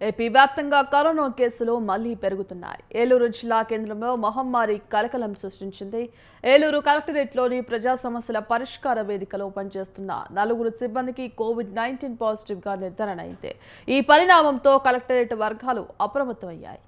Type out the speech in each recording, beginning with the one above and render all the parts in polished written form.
AP వ్యాప్తంగా corona కేసులు మళ్లీ పెరుగుతున్నాయి. ఏలూరు జిల్లా కేంద్రంలో మహమ్మారి కలకలం సృష్టించింది. ఏలూరు కలెక్టరేట్లోని ప్రజా సమస్యల పరిష్కార వేదికలో పనిచేస్తున్న 4 సిబ్బందికి కోవిడ్-19 పాజిటివ్గా నిర్ధారణ అయింది. ఈ పరిణామంతో కలెక్టరేట్ వర్గాలు అప్రమత్తమయ్యాయి.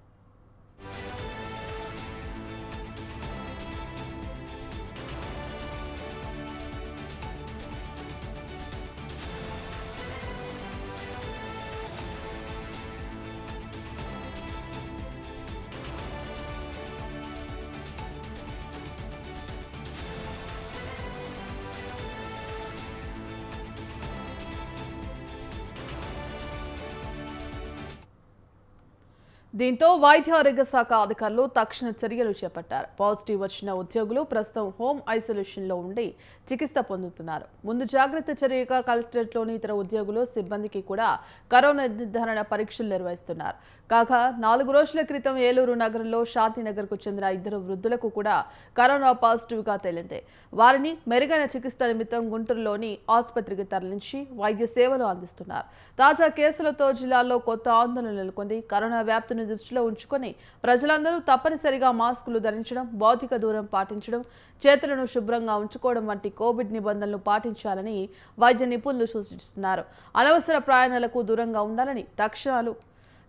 దీంతో వైద్య ఆరోగ్య శాఖ అధికారులు తక్షణ చర్యలు చేపట్టారు. పాజిటివ్ వచ్చిన ఉద్యోగులు ప్రస్తుతం హోమ్ ఐసోలేషన్లో ఉండి చికిత్స పొందుతున్నారు. ముందు జాగ్రత్త చర్యగా కలెక్టరేట్లోని ఇతర ఉద్యోగులు సిబ్బందికి కూడా కరోనా నిర్ధారణ పరీక్షలు నిర్వహిస్తున్నారు. కాగా 4 రోజుల క్రితం ఏలూరు నగరంలో శాంతినగర్కు చెందిన 2 వృద్ధులకు కూడా కరోనా పాజిటివ్గా తేలింది. వారిని మెరుగైన చికిత్స నిమిత్తం గుంటూరులోని ఆసుపత్రికి తరలించి వైద్య సేవలు అందిస్తున్నారు. తాజా కేసులతో జిల్లాలో కొత్త ఆందోళన నెలకొంది. కరోనా వ్యాప్తిని దృష్టిలో ఉంచుకొని ప్రజలందరూ తప్పనిసరిగా మాస్కులు ధరించడం, భౌతిక దూరం పాటించడం, చేతులను శుభ్రంగా ఉంచుకోవడం వంటి కోవిడ్ నిబంధనలు పాటించాలని వైద్య నిపుణులు సూచిస్తున్నారు. అనవసర ప్రయాణాలకు దూరంగా ఉండాలని,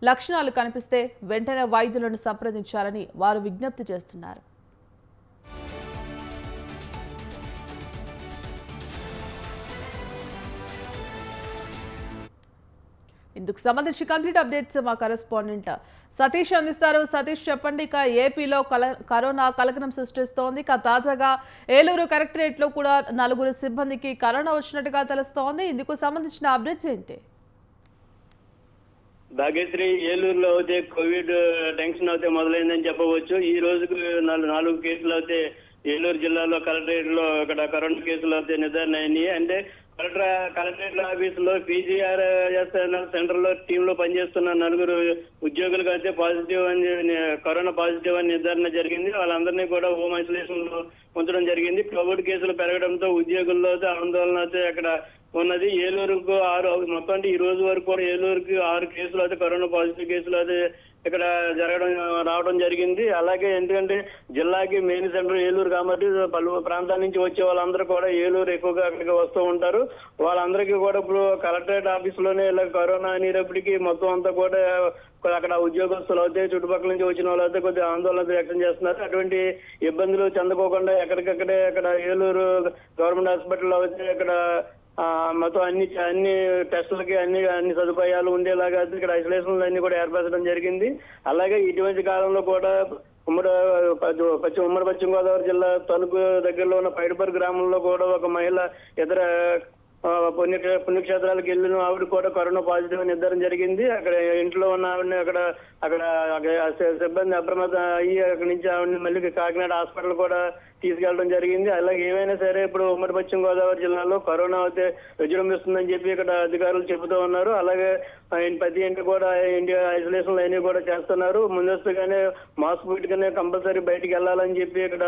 లక్షణాలు కనిపిస్తే వెంటనే వైద్యులను సంప్రదించాలని వారు విజ్ఞప్తి చేస్తున్నారు. ఇందుకు సంబంధించి కంప్లీట్ అప్డేట్స్ మా కరెస్పాండెంట్ సతీష్ అందిస్తారు. సతీష్, చెప్పండి, ఇక ఏపీలో కరోనా కలకలం సృష్టిస్తోంది. ఇక తాజాగా ఏలూరు కలెక్టరేట్లో కూడా 4 సిబ్బందికి కరోనా వచ్చినట్టుగా తెలుస్తోంది. ఇందుకు సంబంధించిన అప్డేట్స్ ఏంటి? భాగ్యశ్రీ, ఏలూరులో అయితే కోవిడ్ టెన్షన్ అయితే మొదలైందని చెప్పవచ్చు. ఈ రోజుకు 4 కేసులు అయితే ఏలూరు జిల్లాలో కలెక్టరేట్ లో ఇక్కడ కరోనా కేసులు అయితే నిర్ధారణ అయినాయి. అంటే కలెక్టరేట్ ఆఫీసులో పీజీఆర్ఎస్ సెంటర్ లో టీమ్ లో పనిచేస్తున్న 4 ఉద్యోగులకు అయితే పాజిటివ్ అని కరోనా పాజిటివ్ అని నిర్ధారణ జరిగింది. వాళ్ళందరినీ కూడా హోమ్ ఐసోలేషన్ లో ఉంచడం జరిగింది. కోవిడ్ కేసులు పెరగడంతో ఉద్యోగుల్లో ఆందోళన అయితే అక్కడ ఉన్నది. ఏలూరుకు 6 మొత్తం ఈ రోజు వరకు కూడా ఏలూరుకి 6 కేసులు అయితే కరోనా పాజిటివ్ కేసులు అయితే ఇక్కడ రావడం జరిగింది. అలాగే ఎందుకంటే జిల్లాకి మెయిన్ సెంటర్ ఏలూరు కాబట్టి పలు ప్రాంతాల నుంచి వచ్చే వాళ్ళందరూ కూడా ఏలూరు ఎక్కువగా అక్కడికి వస్తూ ఉంటారు. వాళ్ళందరికీ కూడా ఇప్పుడు కలెక్టరేట్ ఆఫీసులోనే ఇలా కరోనా అనేటప్పటికీ మొత్తం అంతా కూడా అక్కడ ఉద్యోగస్తులు అయితే చుట్టుపక్కల నుంచి వచ్చిన వాళ్ళు అయితే కొద్దిగా ఆందోళన వ్యక్తం చేస్తున్నారు. అటువంటి ఇబ్బందులు చెందకోకుండా ఎక్కడికక్కడే అక్కడ ఏలూరు గవర్నమెంట్ హాస్పిటల్లో అయితే ఇక్కడ మొత్తం అన్ని టెస్టులకి అన్ని సదుపాయాలు ఉండేలాగా ఇక్కడ ఐసోలేషన్లు అన్ని కూడా ఏర్పరచడం జరిగింది. అలాగే ఇటువంటి కాలంలో కూడా ఉమ్మడి పశ్చిమ గోదావరి జిల్లా తణుకు దగ్గరలో ఉన్న పైడిపర్రు గ్రామంలో కూడా ఒక మహిళ ఇతర పుణ్యక్షేత్రాలకు వెళ్ళిన ఆవిడ కూడా కరోనా పాజిటివ్ నిర్ధారణ జరిగింది. అక్కడ ఇంట్లో ఉన్న ఆవిడని అక్కడ సిబ్బంది అప్రమత్తం అయ్యి అక్కడి నుంచి ఆవిడని మళ్ళీ కాకినాడ హాస్పిటల్ కూడా తీసుకెళ్లడం జరిగింది. అలాగే ఏమైనా సరే ఇప్పుడు ఉమ్మడి పశ్చిమ గోదావరి జిల్లాలో కరోనా అయితే విజృంభిస్తుందని చెప్పి ఇక్కడ అధికారులు చెబుతూ ఉన్నారు. అలాగే ప్రతి ఇంటి కూడా ఐసోలేషన్లు అన్ని కూడా చేస్తున్నారు. ముందస్తుగానే మాస్క్ పెట్టుకునే కంపల్సరీ బయటికి వెళ్ళాలని చెప్పి ఇక్కడ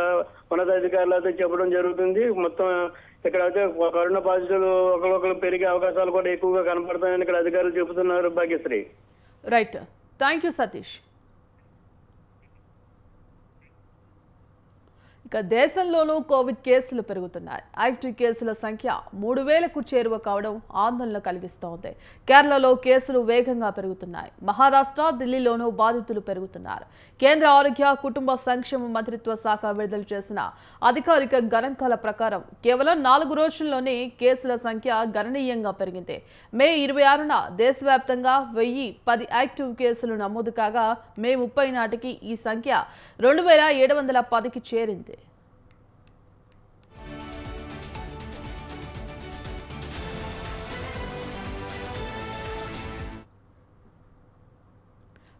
ఉన్నతాధికారులు అయితే చెప్పడం జరుగుతుంది. మొత్తం ఇక్కడ అయితే కరోనా పాజిటివ్ ఒకరికొకరు పెరిగే అవకాశాలు కూడా ఎక్కువగా కనపడతాయని ఇక్కడ అధికారులు చెబుతున్నారు. Bhagyashree, right, thank you Satish. ఇక దేశంలోనూ కోవిడ్ కేసులు పెరుగుతున్నాయి. యాక్టివ్ కేసుల సంఖ్య 3000కు చేరువ కావడం ఆందోళన కలిగిస్తోంది. కేరళలో కేసులు వేగంగా పెరుగుతున్నాయి. మహారాష్ట్ర, ఢిల్లీలోనూ బాధితులు పెరుగుతున్నారు. కేంద్ర ఆరోగ్య కుటుంబ సంక్షేమ మంత్రిత్వ శాఖ విడుదల చేసిన అధికారిక గణాంకాల ప్రకారం కేవలం 4 రోజుల్లోనే కేసుల సంఖ్య గణనీయంగా పెరిగింది. మే 26న దేశవ్యాప్తంగా 1010 యాక్టివ్ కేసులు నమోదు కాగా మే 30 నాటికి ఈ సంఖ్య 2710కి చేరింది.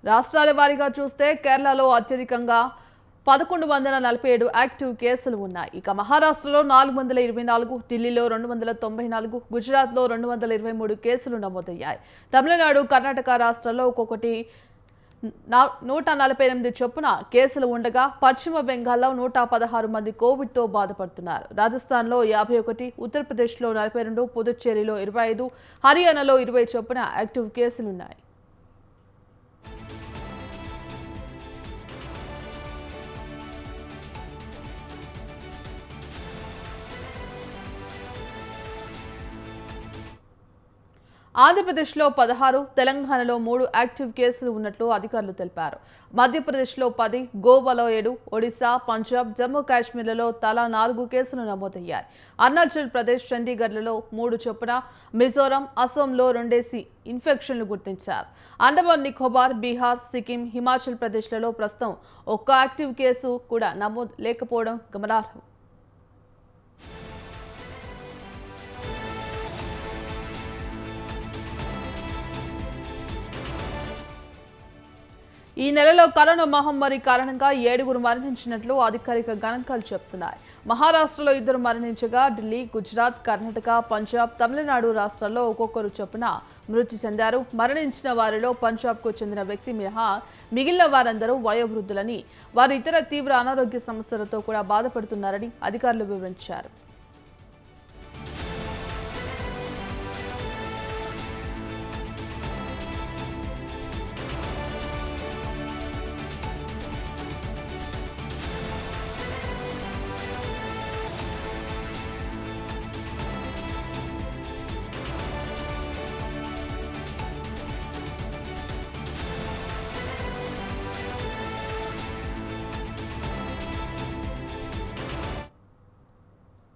రాష్ట్రాల వారీగా చూస్తే కేరళలో అత్యధికంగా 1147 యాక్టివ్ కేసులు ఉన్నాయి. ఇక మహారాష్ట్రలో 424, ఢిల్లీలో 294, గుజరాత్లో 223 కేసులు నమోదయ్యాయి. తమిళనాడు, కర్ణాటక రాష్ట్రాల్లో ఒక్కొక్కటి 148 చొప్పున కేసులు ఉండగా పశ్చిమ బెంగాల్లో 116 మంది కోవిడ్తో బాధపడుతున్నారు. రాజస్థాన్లో 51, ఉత్తరప్రదేశ్లో 42, పుదుచ్చేరిలో 25, హర్యానాలో 20 చొప్పున యాక్టివ్ కేసులున్నాయి. ఆంధ్రప్రదేశ్లో 16, తెలంగాణలో 3 యాక్టివ్ కేసులు ఉన్నట్లు అధికారులు తెలిపారు. మధ్యప్రదేశ్లో 10, గోవాలో 7, ఒడిశా, పంజాబ్, జమ్మూ కాశ్మీర్లలో తలా 4 కేసులు నమోదయ్యాయి. అరుణాచల్ ప్రదేశ్, చండీగఢ్లలో 3 చొప్పున, మిజోరాం, అసోంలో 2 ఇన్ఫెక్షన్లు గుర్తించారు. అండమాన్ నికోబార్, బీహార్, సిక్కిం, హిమాచల్ ప్రదేశ్లలో ప్రస్తుతం ఒక్క యాక్టివ్ కేసు కూడా నమోదు లేకపోవడం గమనార్హం. ఈ నెలలో కరోనా మహమ్మారి కారణంగా 7 మరణించినట్లు అధికారిక గణాంకాలు చెబుతున్నాయి. మహారాష్ట్రలో 2 మరణించగా ఢిల్లీ, గుజరాత్, కర్ణాటక, పంజాబ్, తమిళనాడు రాష్ట్రాల్లో ఒక్కొక్కరు చొప్పున మృతి చెందారు. మరణించిన వారిలో పంజాబ్కు చెందిన వ్యక్తి మినహా మిగిలిన వారందరూ వయోవృద్ధులని, వారు ఇతర తీవ్ర అనారోగ్య సమస్యలతో కూడా బాధపడుతున్నారని అధికారులు వివరించారు.